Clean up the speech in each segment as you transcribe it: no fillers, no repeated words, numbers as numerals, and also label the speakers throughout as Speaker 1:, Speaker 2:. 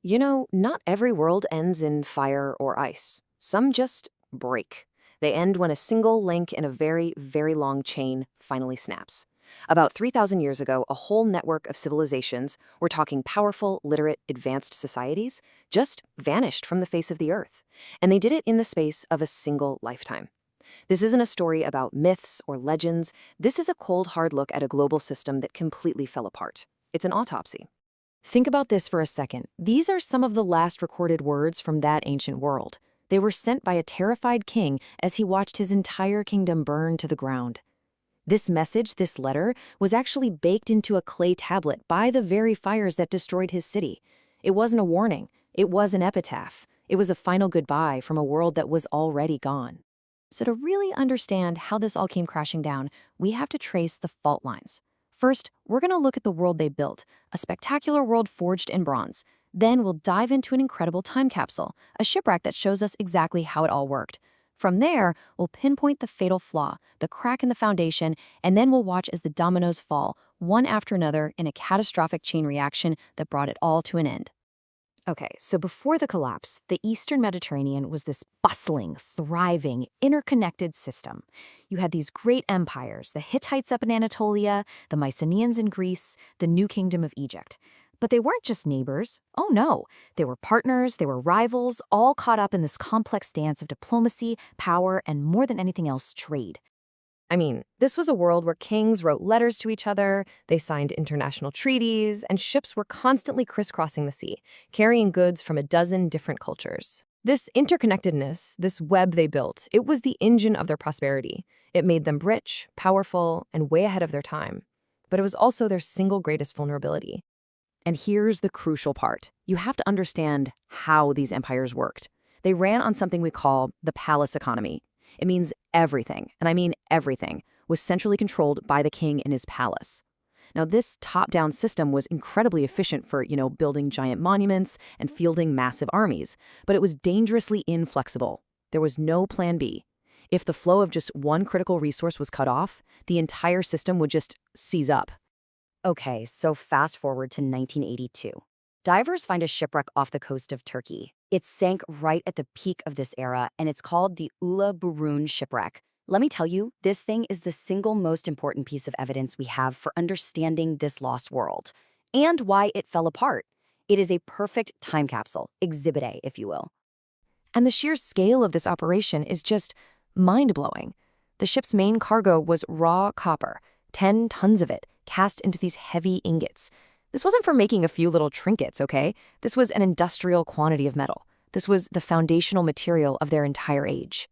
Speaker 1: You know, not every world ends in fire or ice. Some just break. They end when a single link in a very, very long chain finally snaps. About 3,000 years ago, a whole network of civilizations, we're talking powerful, literate, advanced societies, just vanished from the face of the earth. And they did it in the space of a single lifetime. This isn't a story about myths or legends. This is a cold, hard look at a global system that completely fell apart. It's an autopsy. Think about this for a second. These are some of the last recorded words from that ancient world. They were sent by a terrified king as he watched his entire kingdom burn to the ground. This message, this letter, was actually baked into a clay tablet by the very fires that destroyed his city. It wasn't a warning. It was an epitaph. It was a final goodbye from a world that was already gone. So to really understand how this all came crashing down, we have to trace the fault lines. First, we're going to look at the world they built, a spectacular world forged in bronze. Then we'll dive into an incredible time capsule, a shipwreck that shows us exactly how it all worked. From there, we'll pinpoint the fatal flaw, the crack in the foundation, and then we'll watch as the dominoes fall, one after another, in a catastrophic chain reaction that brought it all to an end. Okay, so before the collapse, the Eastern Mediterranean was this bustling, thriving, interconnected system. You had these great empires, the Hittites up in Anatolia, the Mycenaeans in Greece, the New Kingdom of Egypt. But they weren't just neighbors. Oh no, they were partners, they were rivals, all caught up in this complex dance of diplomacy, power, and more than anything else, trade. I mean, this was a world where kings wrote letters to each other, they signed international treaties, and ships were constantly crisscrossing the sea, carrying goods from a dozen different cultures. This interconnectedness, this web they built, it was the engine of their prosperity. It made them rich, powerful, and way ahead of their time. But it was also their single greatest vulnerability. And here's the crucial part. You have to understand how these empires worked. They ran on something we call the palace economy. It means everything, and I mean everything, was centrally controlled by the king in his palace. Now, this top-down system was incredibly efficient for, building giant monuments and fielding massive armies, but it was dangerously inflexible. There was no plan B. If the flow of just one critical resource was cut off, the entire system would just seize up. Okay, so fast forward to 1982. Divers find a shipwreck off the coast of Turkey. It sank right at the peak of this era, and it's called the Uluburun shipwreck. Let me tell you, this thing is the single most important piece of evidence we have for understanding this lost world, and why it fell apart. It is a perfect time capsule, Exhibit A, if you will. And the sheer scale of this operation is just mind-blowing. The ship's main cargo was raw copper, 10 tons of it, cast into these heavy ingots. This wasn't for making a few little trinkets, okay? This was an industrial quantity of metal. This was the foundational material of their entire age.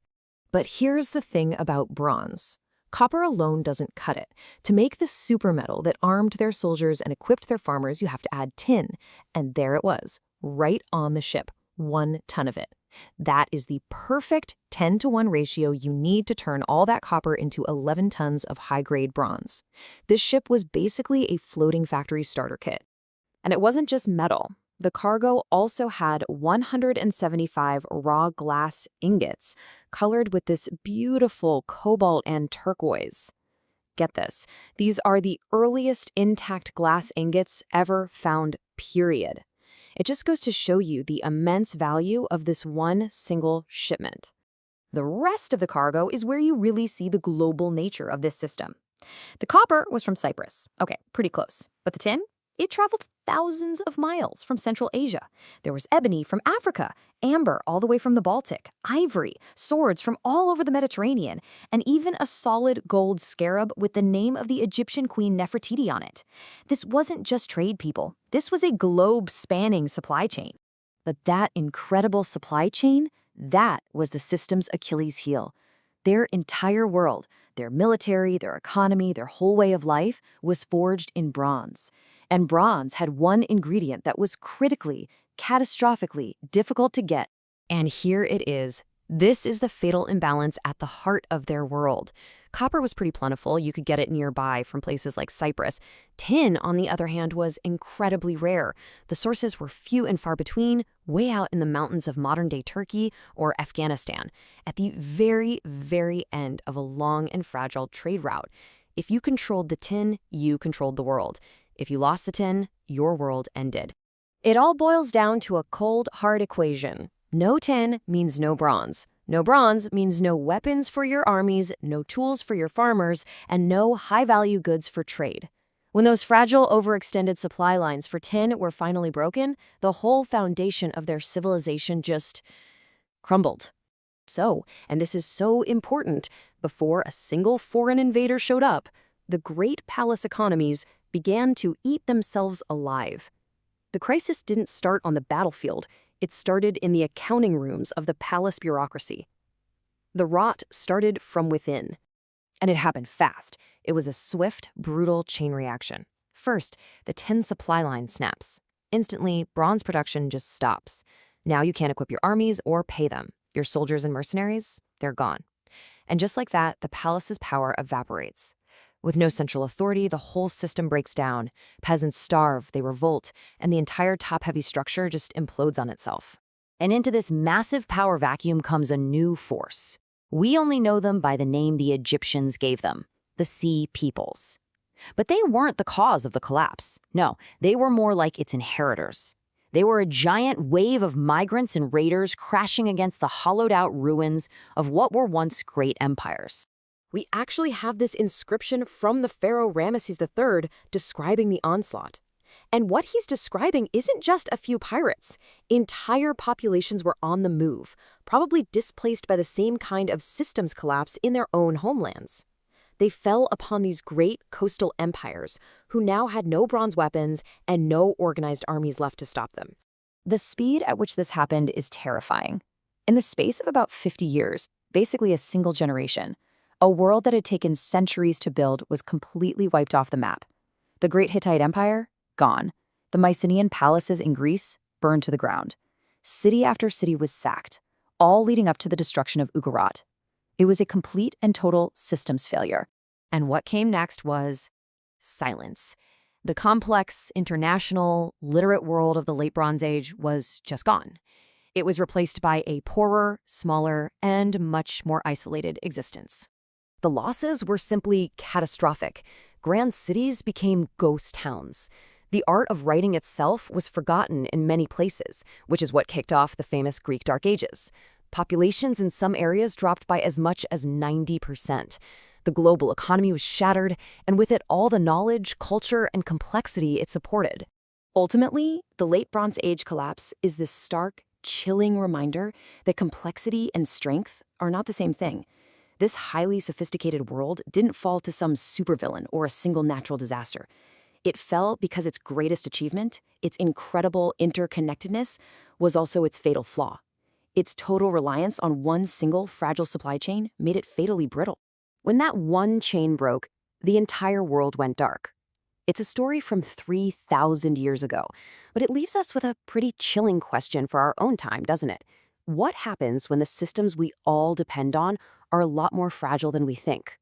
Speaker 1: But here's the thing about bronze. Copper alone doesn't cut it. To make the super metal that armed their soldiers and equipped their farmers, you have to add tin. And there it was, right on the ship, 1 ton of it. That is the perfect 10-to-1 ratio you need to turn all that copper into 11 tons of high-grade bronze. This ship was basically a floating factory starter kit. And it wasn't just metal. The cargo also had 175 raw glass ingots, colored with this beautiful cobalt and turquoise. Get this, these are the earliest intact glass ingots ever found, period. It just goes to show you the immense value of this one single shipment. The rest of the cargo is where you really see the global nature of this system. The copper was from Cyprus. Okay, pretty close. But the tin? It traveled thousands of miles from Central Asia. There was ebony from Africa, amber all the way from the Baltic, ivory, swords from all over the Mediterranean, and even a solid gold scarab with the name of the Egyptian queen Nefertiti on it. This wasn't just trade, people. This was a globe-spanning supply chain. But that incredible supply chain, that was the system's Achilles heel. Their entire world, their military, their economy, their whole way of life was forged in bronze. And bronze had one ingredient that was critically, catastrophically difficult to get. And here it is. This is the fatal imbalance at the heart of their world. Copper was pretty plentiful. You could get it nearby from places like Cyprus. Tin, on the other hand, was incredibly rare. The sources were few and far between, way out in the mountains of modern-day Turkey or Afghanistan, at the very, very end of a long and fragile trade route. If you controlled the tin, you controlled the world. If you lost the tin, your world ended. It all boils down to a cold, hard equation. No tin means no bronze. No bronze means no weapons for your armies, no tools for your farmers, and no high-value goods for trade. When those fragile, overextended supply lines for tin were finally broken, the whole foundation of their civilization just crumbled. So, and this is so important, before a single foreign invader showed up, the great palace economies began to eat themselves alive. The crisis didn't start on the battlefield, it started in the accounting rooms of the palace bureaucracy. The rot started from within. And it happened fast. It was a swift, brutal chain reaction. First, the tin supply line snaps. Instantly, bronze production just stops. Now you can't equip your armies or pay them. Your soldiers and mercenaries, they're gone. And just like that, the palace's power evaporates. With no central authority, the whole system breaks down. Peasants starve, they revolt, and the entire top-heavy structure just implodes on itself. And into this massive power vacuum comes a new force. We only know them by the name the Egyptians gave them, the Sea Peoples. But they weren't the cause of the collapse. No, they were more like its inheritors. They were a giant wave of migrants and raiders crashing against the hollowed-out ruins of what were once great empires. We actually have this inscription from the pharaoh Ramesses III describing the onslaught. And what he's describing isn't just a few pirates. Entire populations were on the move, probably displaced by the same kind of systems collapse in their own homelands. They fell upon these great coastal empires who now had no bronze weapons and no organized armies left to stop them. The speed at which this happened is terrifying. In the space of about 50 years, basically a single generation, a world that had taken centuries to build was completely wiped off the map. The Great Hittite Empire? Gone. The Mycenaean palaces in Greece? Burned to the ground. City after city was sacked, all leading up to the destruction of Uluburun. It was a complete and total systems failure. And what came next was silence. The complex, international, literate world of the Late Bronze Age was just gone. It was replaced by a poorer, smaller, and much more isolated existence. The losses were simply catastrophic. Grand cities became ghost towns. The art of writing itself was forgotten in many places, which is what kicked off the famous Greek Dark Ages. Populations in some areas dropped by as much as 90%. The global economy was shattered, and with it all the knowledge, culture, and complexity it supported. Ultimately, the Late Bronze Age collapse is this stark, chilling reminder that complexity and strength are not the same thing. This highly sophisticated world didn't fall to some supervillain or a single natural disaster. It fell because its greatest achievement, its incredible interconnectedness, was also its fatal flaw. Its total reliance on one single fragile supply chain made it fatally brittle. When that one chain broke, the entire world went dark. It's a story from 3,000 years ago, but it leaves us with a pretty chilling question for our own time, doesn't it? What happens when the systems we all depend on are a lot more fragile than we think?